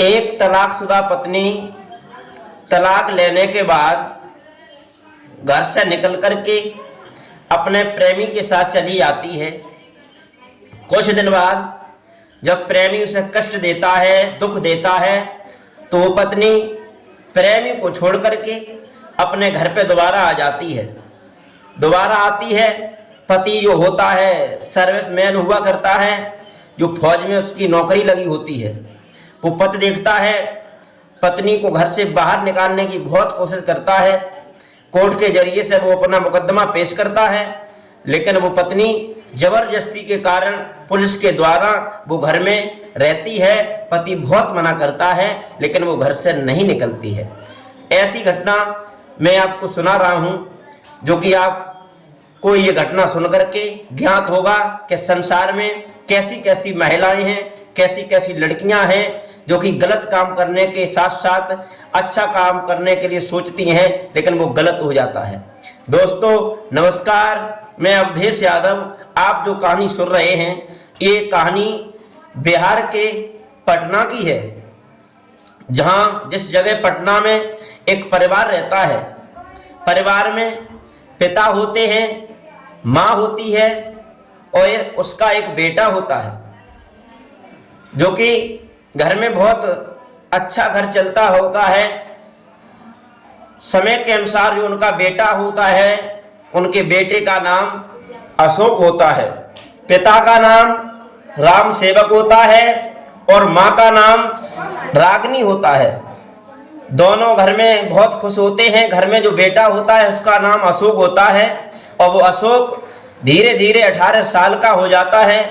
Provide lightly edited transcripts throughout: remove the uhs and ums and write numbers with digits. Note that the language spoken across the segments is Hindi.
एक तलाकशुदा पत्नी तलाक लेने के बाद घर से निकल करके अपने प्रेमी के साथ चली आती है। कुछ दिन बाद जब प्रेमी उसे कष्ट देता है, दुख देता है, तो वो पत्नी प्रेमी को छोड़ करके अपने घर पे दोबारा आ जाती है। दोबारा आती है। पति जो होता है सर्विसमैन हुआ करता है, जो फौज में उसकी नौकरी लगी होती है, वो पति देखता है, पत्नी को घर से बाहर निकालने की बहुत कोशिश करता है। कोर्ट के जरिए से वो अपना मुकदमा पेश करता है, लेकिन वो पत्नी जबरदस्ती के कारण पुलिस के द्वारा वो घर में रहती है। पति बहुत मना करता है, लेकिन वो घर से नहीं निकलती है। ऐसी घटना मैं आपको सुना रहा हूँ, जो कि आपको ये घटना सुन करके ज्ञात होगा कि संसार में कैसी कैसी महिलाएं हैं, कैसी कैसी लड़कियां हैं जो कि गलत काम करने के साथ साथ अच्छा काम करने के लिए सोचती हैं, लेकिन वो गलत हो जाता है। दोस्तों नमस्कार, मैं अवधेश यादव। आप जो कहानी सुन रहे हैं, ये कहानी बिहार के पटना की है, जहां जिस जगह पटना में एक परिवार रहता है। परिवार में पिता होते हैं, माँ होती है और उसका एक बेटा होता है, जो कि घर में बहुत अच्छा घर चलता होता है। समय के अनुसार जो उनका बेटा होता है, उनके बेटे का नाम अशोक होता है, पिता का नाम राम सेवक होता है और माँ का नाम रागनी होता है। दोनों घर में बहुत खुश होते हैं। घर में जो बेटा होता है उसका नाम अशोक होता है, और वो अशोक धीरे धीरे 18 साल का हो जाता है,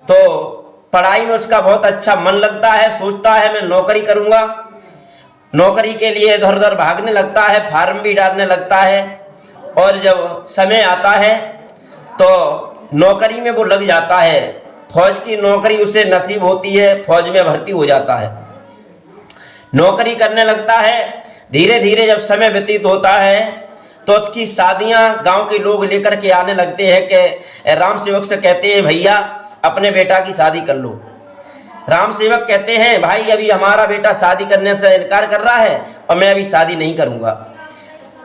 तो पढ़ाई में उसका बहुत अच्छा मन लगता है। सोचता है मैं नौकरी करूँगा। नौकरी के लिए इधर उधर भागने लगता है, फार्म भी डालने लगता है, और जब समय आता है तो नौकरी में वो लग जाता है। फौज की नौकरी उसे नसीब होती है, फौज में भर्ती हो जाता है, नौकरी करने लगता है। धीरे धीरे जब समय व्यतीत होता है तो उसकी शादियां गांव के लोग लेकर के आने लगते हैं कि राम सेवक से कहते हैं भैया अपने बेटा की शादी कर लो। राम सेवक कहते हैं भाई अभी हमारा बेटा शादी करने से इनकार कर रहा है और मैं अभी शादी नहीं करूंगा।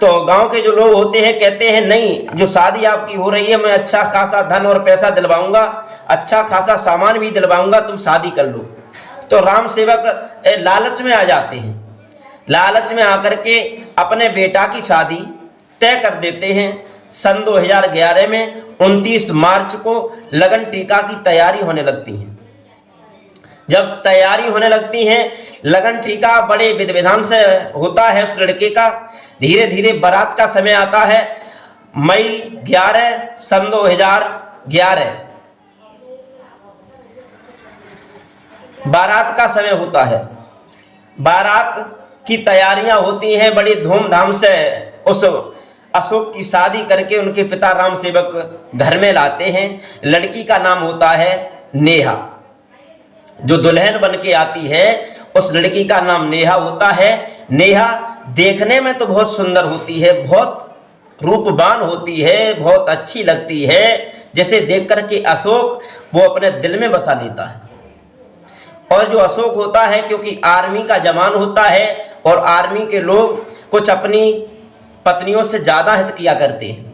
तो गांव के जो लोग होते हैं कहते हैं नहीं, जो शादी आपकी हो रही है मैं अच्छा खासा धन और पैसा दिलवाऊंगा, अच्छा खासा सामान भी दिलवाऊंगा, तुम शादी कर लो। तो राम सेवक लालच में आ जाते हैं। लालच में आकर के अपने बेटा की शादी तय कर देते हैं। सन 2011 में 29 मार्च को लगन टीका की तैयारी होने लगती है। जब तैयारी होने लगती है, लगन टीका बड़े विधि विधान से होता है उस लड़के का। धीरे धीरे बारात का समय आता है। मई 11 सन 2011 बारात का समय होता है। बारात की तैयारियां होती हैं बड़ी धूमधाम से। उस अशोक की शादी करके उनके पिता राम सेवक घर में लाते हैं। लड़की का नाम होता है नेहा। जो दुल्हन बन के आती है उस लड़की का नाम नेहा होता है। नेहा देखने में तो बहुत सुंदर होती है, बहुत रूपवान होती है, बहुत अच्छी लगती है, जिसे देख करके अशोक वो अपने दिल में बसा लेता है। और जो अशोक होता है, क्योंकि आर्मी का जवान होता है और आर्मी के लोग कुछ अपनी पत्नियों से ज़्यादा हित किया करते हैं,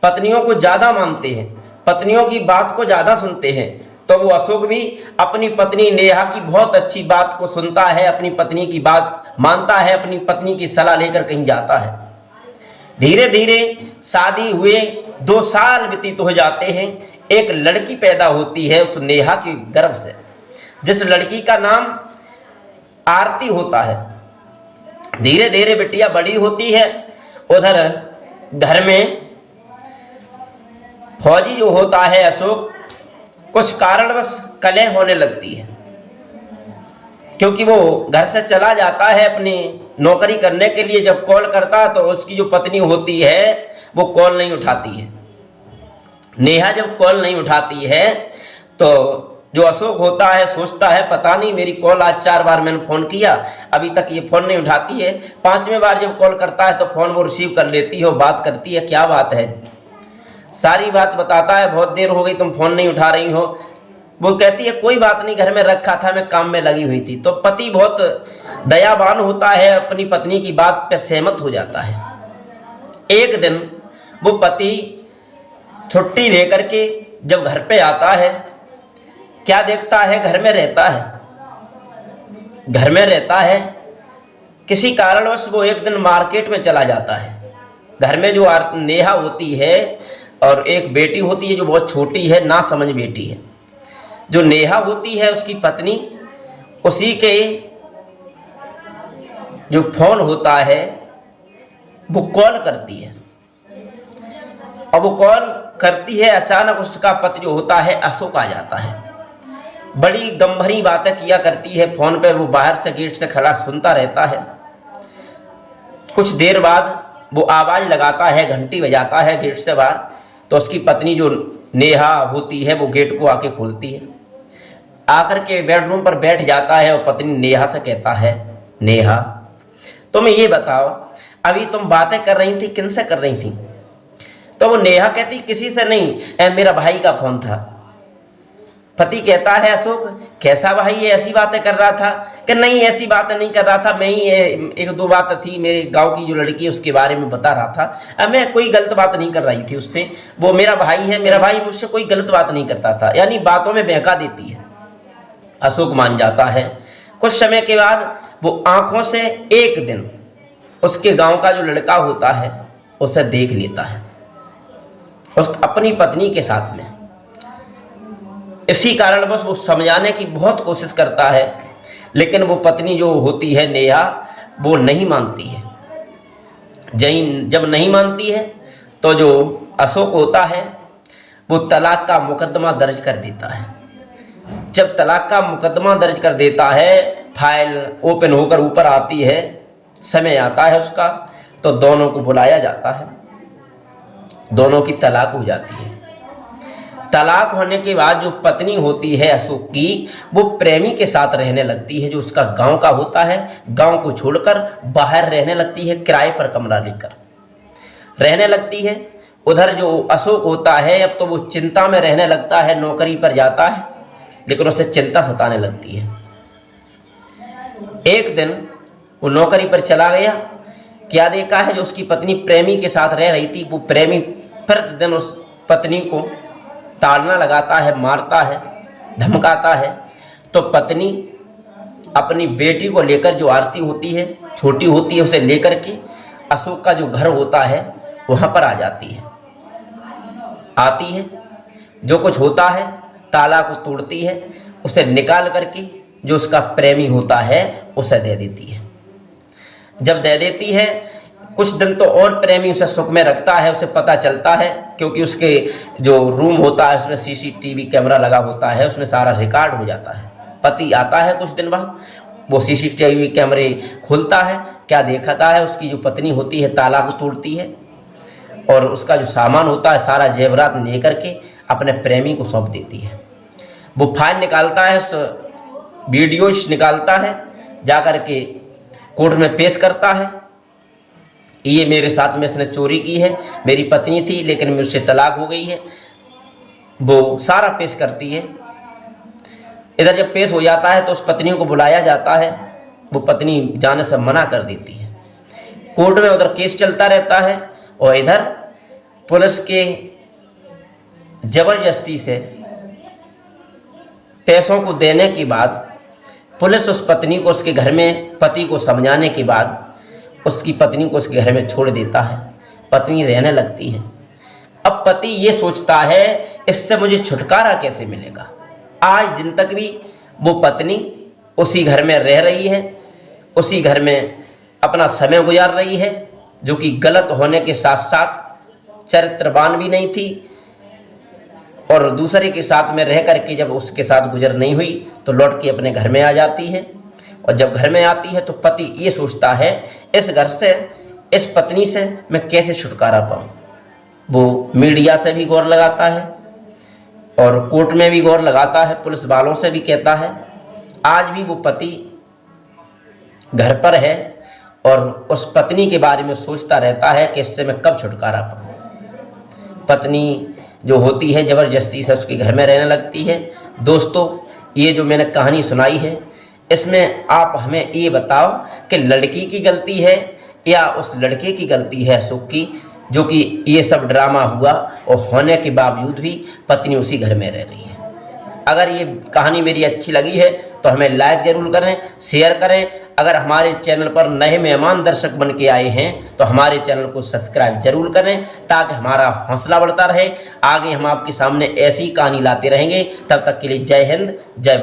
पत्नियों को ज़्यादा मानते हैं, पत्नियों की बात को ज़्यादा सुनते हैं। तो वो अशोक भी अपनी पत्नी नेहा की बहुत अच्छी बात को सुनता है, अपनी पत्नी की बात मानता है, अपनी पत्नी की सलाह लेकर कहीं जाता है। धीरे धीरे शादी हुए 2 साल व्यतीत हो जाते हैं। एक लड़की पैदा होती है उस नेहा के गर्भ से, जिस लड़की का नाम आरती होता है। धीरे धीरे बिटिया बड़ी होती है। उधर घर में फौजी जो होता है अशोक, कुछ कारणवश कलह होने लगती है, क्योंकि वो घर से चला जाता है अपनी नौकरी करने के लिए। जब कॉल करता है तो उसकी जो पत्नी होती है वो कॉल नहीं उठाती है। नेहा जब कॉल नहीं उठाती है तो जो अशोक होता है सोचता है पता नहीं मेरी कॉल आज 4 बार मैंने फ़ोन किया, अभी तक ये फ़ोन नहीं उठाती है। 5वें बार जब कॉल करता है तो फ़ोन वो रिसीव कर लेती है, बात करती है, क्या बात है, सारी बात बताता है, बहुत देर हो गई तुम फ़ोन नहीं उठा रही हो। वो कहती है कोई बात नहीं, घर में रखा था, मैं काम में लगी हुई थी। तो पति बहुत दयावान होता है, अपनी पत्नी की बात पे सहमत हो जाता है। एक दिन वो पति छुट्टी लेकर के जब घर पे आता है, क्या देखता है, घर में रहता है। किसी कारणवश वो एक दिन मार्केट में चला जाता है। घर में जो नेहा होती है और एक बेटी होती है जो बहुत छोटी है, ना समझ बेटी है। जो नेहा होती है उसकी पत्नी, उसी के जो फोन होता है वो कॉल करती है। और वो कॉल करती है, अचानक उसका पति जो होता है अशोक आ जाता है। बड़ी गंभीर बातें किया करती है फोन पे। वो बाहर से गेट से खड़ा सुनता रहता है। कुछ देर बाद वो आवाज़ लगाता है, घंटी बजाता है गेट से बाहर। तो उसकी पत्नी जो नेहा होती है वो गेट को आके खोलती है, आकर के बेडरूम पर बैठ जाता है और पत्नी नेहा से कहता है, नेहा तुम ये बताओ, अभी तुम बातें कर रही थी, किनसे कर रही थी? तो वो नेहा कहती किसी से नहीं, मेरा भाई का फोन था। पति कहता है, अशोक कैसा भाई, ये ऐसी बातें कर रहा था? कि नहीं, ऐसी बातें नहीं कर रहा था, मैं ही एक दो बात थी, मेरे गांव की जो लड़की है उसके बारे में बता रहा था। अब मैं कोई गलत बात नहीं कर रही थी उससे, वो मेरा भाई है, मेरा भाई मुझसे कोई गलत बात नहीं करता था। यानी बातों में बहका देती है। अशोक मान जाता है। कुछ समय के बाद वो आंखों से एक दिन उसके गांव का जो लड़का होता है उसे देख लेता है, उस अपनी पत्नी के साथ में। इसी कारण बस वो समझाने की बहुत कोशिश करता है, लेकिन वो पत्नी जो होती है नेहा, वो नहीं मानती है। जब नहीं मानती है तो जो अशोक होता है वो तलाक का मुकदमा दर्ज कर देता है। जब तलाक का मुकदमा दर्ज कर देता है, फाइल ओपन होकर ऊपर आती है, समय आता है उसका, तो दोनों को बुलाया जाता है। दोनों की तलाक हो जाती है। तलाक होने के बाद जो पत्नी होती है अशोक की, वो प्रेमी के साथ रहने लगती है, जो उसका गांव का होता है। गांव को छोड़कर बाहर रहने लगती है, किराए पर कमरा लेकर रहने लगती है। उधर जो अशोक होता है, अब तो वो चिंता में रहने लगता है। नौकरी पर जाता है, लेकिन उसे चिंता सताने लगती है। एक दिन वो नौकरी पर चला गया, क्या देखा है, जो उसकी पत्नी प्रेमी के साथ रह रही थी, वो प्रेमी प्रतिदिन उस पत्नी को ताड़ना लगाता है, मारता है, धमकाता है। तो पत्नी अपनी बेटी को लेकर, जो आरती होती है, छोटी होती है, उसे लेकर के अशोक का जो घर होता है वहाँ पर आ जाती है। आती है, जो कुछ होता है ताला को तोड़ती है, उसे निकाल करके जो उसका प्रेमी होता है उसे दे देती है। जब दे देती है, कुछ दिन तो और प्रेमी उसे सुख में रखता है। उसे पता चलता है, क्योंकि उसके जो रूम होता है उसमें सीसीटीवी कैमरा लगा होता है, उसमें सारा रिकॉर्ड हो जाता है। पति आता है कुछ दिन बाद, वो सीसीटीवी कैमरे खोलता है, क्या देखता है, उसकी जो पत्नी होती है ताला को तोड़ती है और उसका जो सामान होता है सारा जेवरात लेकर के अपने प्रेमी को सौंप देती है। वो फाइल निकालता है, उस वीडियोज निकालता है, जाकर के कोर्ट में पेश करता है। ये मेरे साथ में इसने चोरी की है, मेरी पत्नी थी लेकिन मुझसे तलाक हो गई है। वो सारा पेश करती है। इधर जब पेश हो जाता है तो उस पत्नी को बुलाया जाता है। वो पत्नी जाने से मना कर देती है। कोर्ट में उधर केस चलता रहता है और इधर पुलिस के जबरदस्ती से पैसों को देने के बाद पुलिस उस पत्नी को उसके घर में, पति को समझाने के बाद उसकी पत्नी को उसके घर में छोड़ देता है। पत्नी रहने लगती है। अब पति ये सोचता है इससे मुझे छुटकारा कैसे मिलेगा। आज दिन तक भी वो पत्नी उसी घर में रह रही है, उसी घर में अपना समय गुजार रही है, जो कि गलत होने के साथ साथ चरित्रवान भी नहीं थी। और दूसरे के साथ में रह करके जब उसके साथ गुजर नहीं हुई तो लौट के अपने घर में आ जाती है। और जब घर में आती है तो पति ये सोचता है इस घर से, इस पत्नी से मैं कैसे छुटकारा पाऊँ। वो मीडिया से भी गौर लगाता है और कोर्ट में भी गौर लगाता है, पुलिस वालों से भी कहता है। आज भी वो पति घर पर है और उस पत्नी के बारे में सोचता रहता है कि इससे मैं कब छुटकारा पाऊँ। पत्नी जो होती है ज़बरदस्ती से उसके घर में रहने लगती है। दोस्तों, ये जो मैंने कहानी सुनाई है, इसमें आप हमें ये बताओ कि लड़की की गलती है या उस लड़के की गलती है अशोक की, जो कि ये सब ड्रामा हुआ और होने के बावजूद भी पत्नी उसी घर में रह रही है। अगर ये कहानी मेरी अच्छी लगी है तो हमें लाइक ज़रूर करें, शेयर करें। अगर हमारे चैनल पर नए मेहमान दर्शक बन के आए हैं तो हमारे चैनल को सब्सक्राइब जरूर करें, ताकि हमारा हौसला बढ़ता रहे। आगे हम आपके सामने ऐसी कहानी लाते रहेंगे। तब तक के लिए जय हिंद, जय